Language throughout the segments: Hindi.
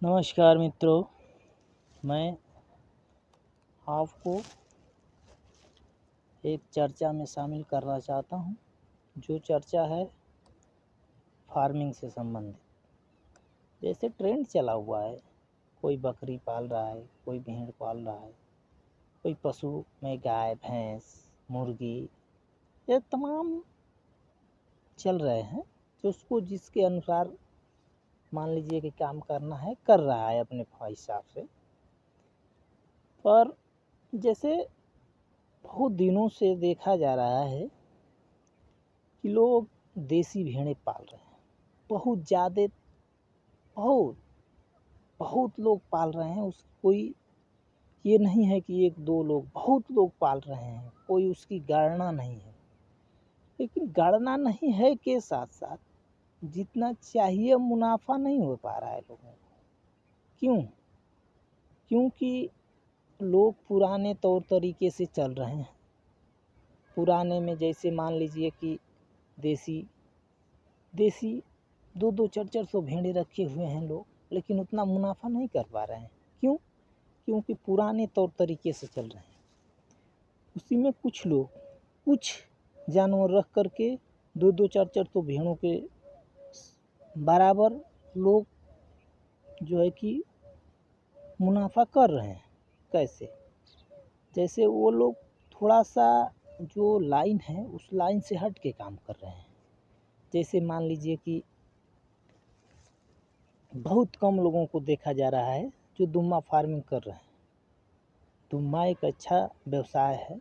नमस्कार मित्रों, मैं आपको एक चर्चा में शामिल करना चाहता हूं, जो चर्चा है फार्मिंग से संबंधित। जैसे ट्रेंड चला हुआ है, कोई बकरी पाल रहा है, कोई भेड़ पाल रहा है, कोई पशु में गाय, भैंस, मुर्गी, ये तमाम चल रहे हैं। तो उसको जिसके अनुसार मान लीजिए कि काम करना है, कर रहा है अपने हिसाब से। पर जैसे बहुत दिनों से देखा जा रहा है कि लोग देसी भेड़ें पाल रहे हैं। बहुत ज़्यादा, बहुत बहुत लोग पाल रहे हैं। उस कोई ये नहीं है कि एक दो लोग, बहुत लोग पाल रहे हैं। कोई उसकी गणना नहीं है। लेकिन गणना नहीं है के साथ साथ जितना चाहिए मुनाफा नहीं हो पा रहा है लोगों को। क्यों? क्योंकि लोग पुराने तौर तरीके से चल रहे हैं। पुराने में जैसे मान लीजिए कि देसी देसी 2-2 4-4 सौ भेड़ें रखे हुए हैं लोग, लेकिन उतना मुनाफा नहीं कर पा रहे हैं। क्यों? क्योंकि पुराने तौर तरीके से चल रहे हैं। उसी में कुछ लोग कुछ जानवर रख करके 2-2 4-4 सौ भेड़ों के बराबर लोग जो है कि मुनाफा कर रहे हैं। कैसे? जैसे वो लोग थोड़ा सा जो लाइन है उस लाइन से हट के काम कर रहे हैं। जैसे मान लीजिए कि बहुत कम लोगों को देखा जा रहा है जो दुम्मा फार्मिंग कर रहे हैं। दुम्मा एक अच्छा व्यवसाय है।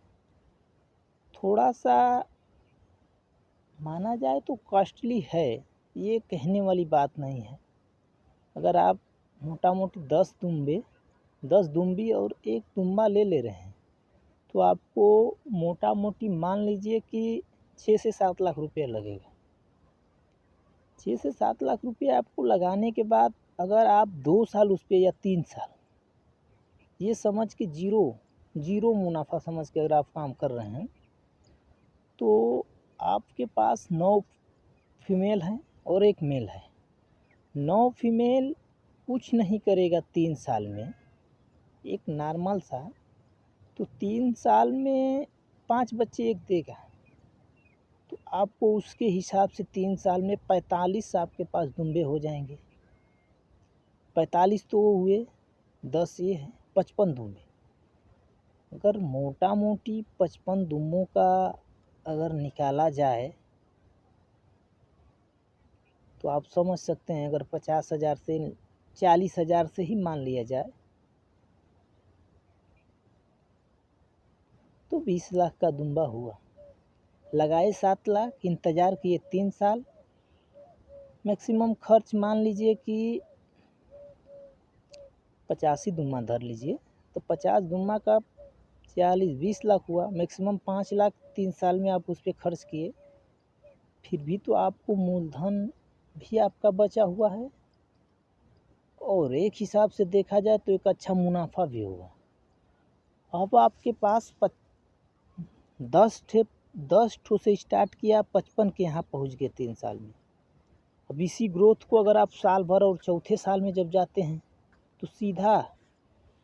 थोड़ा सा माना जाए तो कॉस्टली है, ये कहने वाली बात नहीं है। अगर आप मोटा मोटी 10 दुम्बी और एक दुम्बा ले रहे हैं तो आपको मोटा मोटी मान लीजिए कि 6 से 7 लाख रुपया लगेगा। 6 से 7 लाख रुपये आपको लगाने के बाद अगर आप 2 साल उस पर या 3 साल ये समझ के जीरो मुनाफा समझ के अगर आप काम कर रहे हैं तो आपके पास 9 फीमेल हैं और एक मेल है। 9 फीमेल कुछ नहीं करेगा 3 साल में, एक नॉर्मल सा, तो 3 साल में 5 बच्चे एक देगा। तो आपको उसके हिसाब से 3 साल में 45 आपके पास दुम्बे हो जाएंगे। 45 तो वो हुए, 10 ये है, 55 दुम्बे। अगर मोटा मोटी 55 दुम्बों का अगर निकाला जाए तो आप समझ सकते हैं। अगर 50,000 से 40,000 से ही मान लिया जाए तो 20 लाख का दुम्बा हुआ। लगाए 7 लाख, इंतज़ार किए 3 साल, मैक्सिमम खर्च मान लीजिए कि 50 ही दुम्मा धर लीजिए, तो 50 दुम्मा का 40-20 लाख हुआ। मैक्सिमम 5 लाख 3 साल में आप उस पर खर्च किए। फिर भी तो आपको मूलधन भी आपका बचा हुआ है और एक हिसाब से देखा जाए तो एक अच्छा मुनाफा भी होगा। अब आपके पास 10 ठो से स्टार्ट किया, 55 के यहाँ पहुँच गए 3 साल में। अब इसी ग्रोथ को अगर आप साल भर और चौथे साल में जब जाते हैं तो सीधा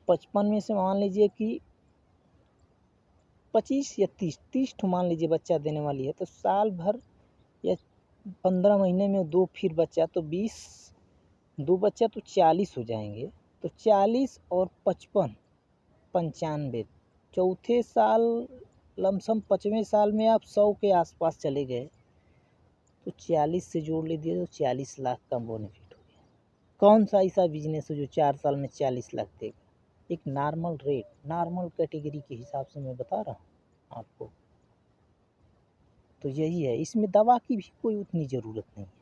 55 में से मान लीजिए कि 25 या 30 ठो मान लीजिए बच्चा देने वाली है, तो साल भर या 15 महीने में 2 फिर बच्चा, तो 20, 2 बच्चा तो 40 हो जाएंगे। तो 40 और 55, 95। चौथे साल लमसम 5वें साल में आप 100 के आसपास चले गए तो 40 से जोड़ लीजिए तो 40 लाख का बेनिफिट हो गया। कौन सा ऐसा बिजनेस है जो 4 साल में 40 लाख देगा? एक नॉर्मल रेट, नॉर्मल कैटेगरी के हिसाब से मैं बता रहा हूँ आपको। तो यही है, इसमें दवा की भी कोई उतनी ज़रूरत नहीं है।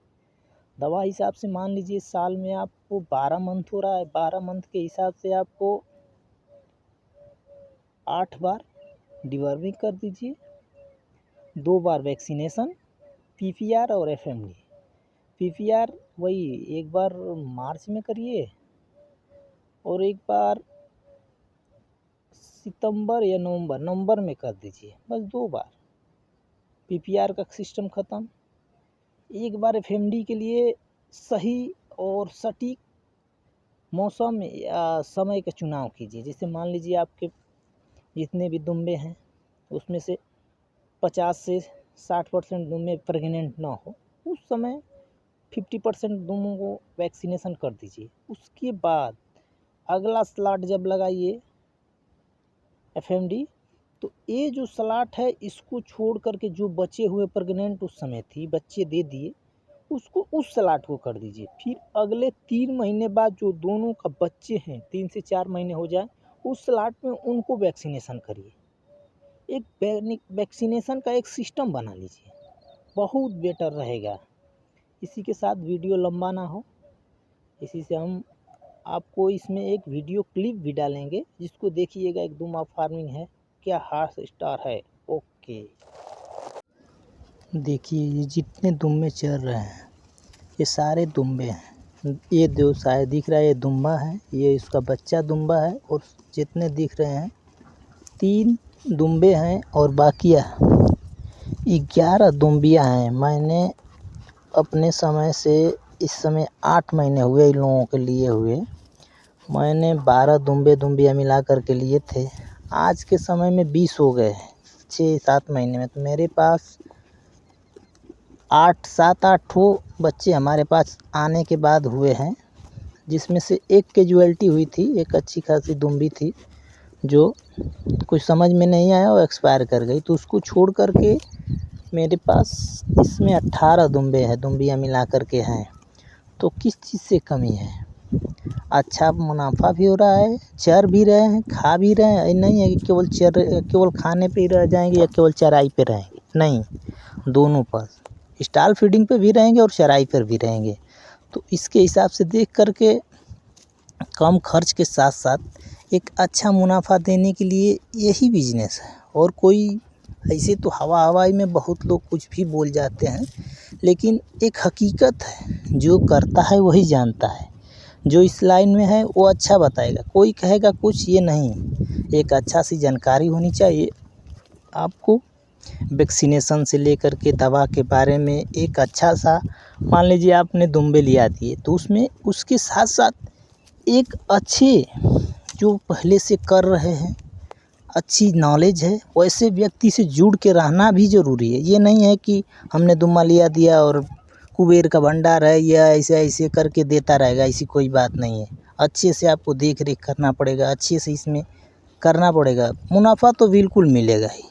दवा हिसाब से मान लीजिए साल में आपको 12 मंथ हो रहा है, 12 मंथ के हिसाब से आपको 8 बार डिवर्मिंग कर दीजिए, 2 बार वैक्सीनेशन, पीपीआर और एफएमडी। पीपीआर वही एक बार मार्च में करिए और एक बार सितंबर या नवंबर में कर दीजिए, बस 2 बार। पीपीआर का सिस्टम ख़त्म। एक बार एफएमडी के लिए सही और सटीक मौसम या समय का चुनाव कीजिए। जैसे मान लीजिए आपके जितने भी दुम्बे हैं उसमें से 50 से 60% दुम्बे प्रेग्नेंट ना हो, उस समय 50% दुम्बों को वैक्सीनेशन कर दीजिए। उसके बाद अगला स्लॉट जब लगाइए एफएमडी, तो ये जो स्लॉट है इसको छोड़ करके जो बचे हुए प्रेग्नेंट उस समय थी, बच्चे दे दिए, उसको उस स्लॉट को कर दीजिए। फिर अगले 3 महीने बाद जो दोनों का बच्चे हैं 3 से 4 महीने हो जाए, उस स्लॉट में उनको वैक्सीनेशन करिए। एक वैक्सीनेशन का एक सिस्टम बना लीजिए, बहुत बेटर रहेगा। इसी के साथ वीडियो लंबा ना हो, इसी से हम आपको इसमें एक वीडियो क्लिप भी डालेंगे जिसको देखिएगा। एक दुम्बा फार्मिंग है, क्या हार्स स्टार है। ओके, देखिए ये जितने दुम्बे चल रहे हैं ये सारे दुम्बे हैं। ये जो शायद दिख रहा है ये दुम्बा है, ये इसका बच्चा दुम्बा है। और जितने दिख रहे हैं 3 दुम्बे हैं और बाकी 11 दुम्बियाँ हैं। मैंने अपने समय से इस समय 8 महीने हुए इन लोगों के लिए हुए। मैंने 12 दुम्बियाँ मिला कर के लिए थे। आज के समय में 20 हो गए 6-7 महीने में। तो मेरे पास 7-8 बच्चे हमारे पास आने के बाद हुए हैं, जिसमें से एक कैजुअल्टी हुई थी। एक अच्छी खासी दुम्बी थी जो कुछ समझ में नहीं आया, वो एक्सपायर कर गई। तो उसको छोड़ कर के मेरे पास इसमें 18 दुम्बियाँ मिला कर के हैं। तो किस चीज़ से कमी है? अच्छा मुनाफा भी हो रहा है, चर भी रहे हैं, खा भी रहे हैं। नहीं है कि केवल खाने पे ही रह जाएंगे या केवल चराई पे रहेंगे, नहीं, दोनों पर स्टॉल फीडिंग पे भी रहेंगे और चराई पर भी रहेंगे। तो इसके हिसाब से देख करके कम खर्च के साथ साथ एक अच्छा मुनाफा देने के लिए यही बिजनेस है। और कोई ऐसे तो हवाई में बहुत लोग कुछ भी बोल जाते हैं, लेकिन एक हकीकत है, जो करता है वही जानता है। जो इस लाइन में है वो अच्छा बताएगा, कोई कहेगा कुछ, ये नहीं। एक अच्छा सी जानकारी होनी चाहिए आपको, वैक्सीनेशन से लेकर के दवा के बारे में एक अच्छा सा। मान लीजिए आपने दुम्बे लिया दिए, तो उसमें उसके साथ साथ एक अच्छे जो पहले से कर रहे हैं, अच्छी नॉलेज है, वैसे व्यक्ति से जुड़ के रहना भी ज़रूरी है। ये नहीं है कि हमने दुम्बा लिया दिया और कुबेर का भंडार है या ऐसे करके देता रहेगा, ऐसी कोई बात नहीं है। अच्छे से आपको देख रेख करना पड़ेगा, अच्छे से इसमें करना पड़ेगा, मुनाफा तो बिल्कुल मिलेगा ही।